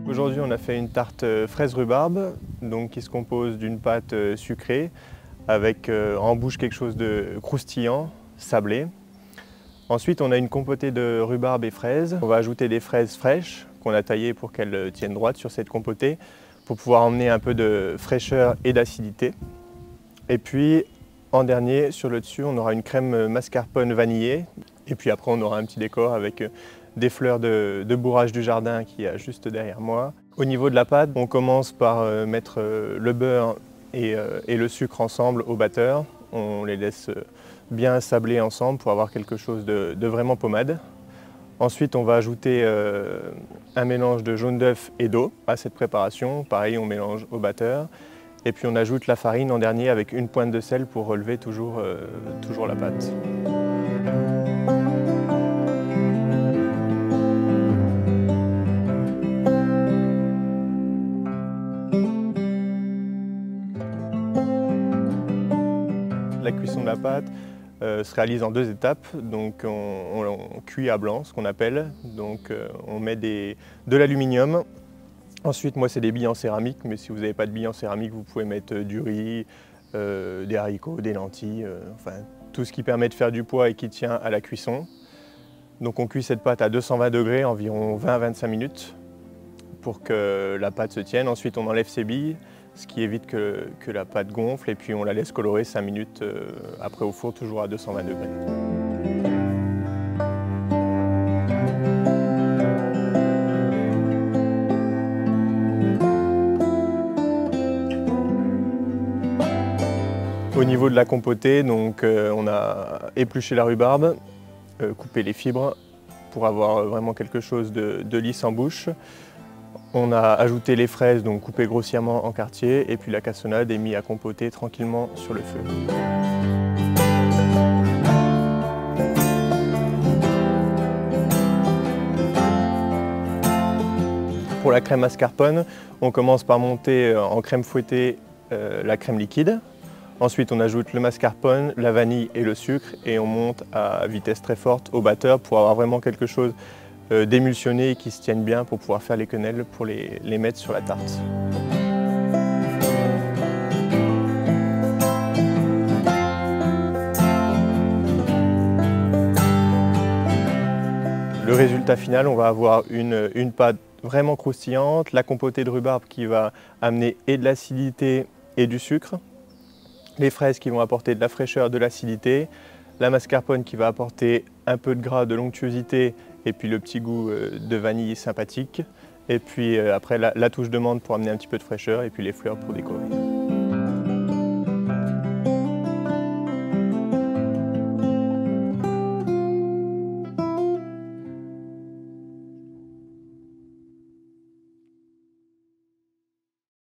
Aujourd'hui, on a fait une tarte fraise rhubarbe, donc qui se compose d'une pâte sucrée avec en bouche quelque chose de croustillant, sablé. Ensuite, on a une compotée de rhubarbe et fraises. On va ajouter des fraises fraîches qu'on a taillées pour qu'elles tiennent droite sur cette compotée pour pouvoir emmener un peu de fraîcheur et d'acidité. Et puis, en dernier, sur le dessus, on aura une crème mascarpone vanillée. Et puis après, on aura un petit décor avec des fleurs de bourrage du jardin qui est juste derrière moi. Au niveau de la pâte, on commence par mettre le beurre et le sucre ensemble au batteur. On les laisse bien sabler ensemble pour avoir quelque chose de vraiment pommade. Ensuite, on va ajouter un mélange de jaune d'œuf et d'eau à cette préparation. Pareil, on mélange au batteur. Et puis on ajoute la farine en dernier avec une pointe de sel pour relever toujours la pâte. La cuisson de la pâte se réalise en deux étapes. Donc on cuit à blanc, ce qu'on appelle. Donc on met de l'aluminium. Ensuite, moi c'est des billes en céramique, mais si vous n'avez pas de billes en céramique, vous pouvez mettre du riz, des haricots, des lentilles, enfin tout ce qui permet de faire du poids et qui tient à la cuisson. Donc on cuit cette pâte à 220 degrés, environ 20 à 25 minutes pour que la pâte se tienne. Ensuite on enlève ses billes, ce qui évite que la pâte gonfle, et puis on la laisse colorer 5 minutes après au four, toujours à 220 degrés. Au niveau de la compotée, donc, on a épluché la rhubarbe, coupé les fibres pour avoir vraiment quelque chose de lisse en bouche. On a ajouté les fraises, donc coupées grossièrement en quartiers, et puis la cassonade est mise à compoter tranquillement sur le feu. Pour la crème mascarpone, on commence par monter en crème fouettée la crème liquide. Ensuite, on ajoute le mascarpone, la vanille et le sucre, et on monte à vitesse très forte au batteur pour avoir vraiment quelque chose d'émulsionné et qui se tienne bien pour pouvoir faire les quenelles pour les mettre sur la tarte. Le résultat final, on va avoir une pâte vraiment croustillante, la compotée de rhubarbe qui va amener et de l'acidité et du sucre, les fraises qui vont apporter de la fraîcheur, de l'acidité, la mascarpone qui va apporter un peu de gras, de l'onctuosité, et puis le petit goût de vanille sympathique. Et puis après la touche de menthe pour amener un petit peu de fraîcheur, et puis les fleurs pour décorer.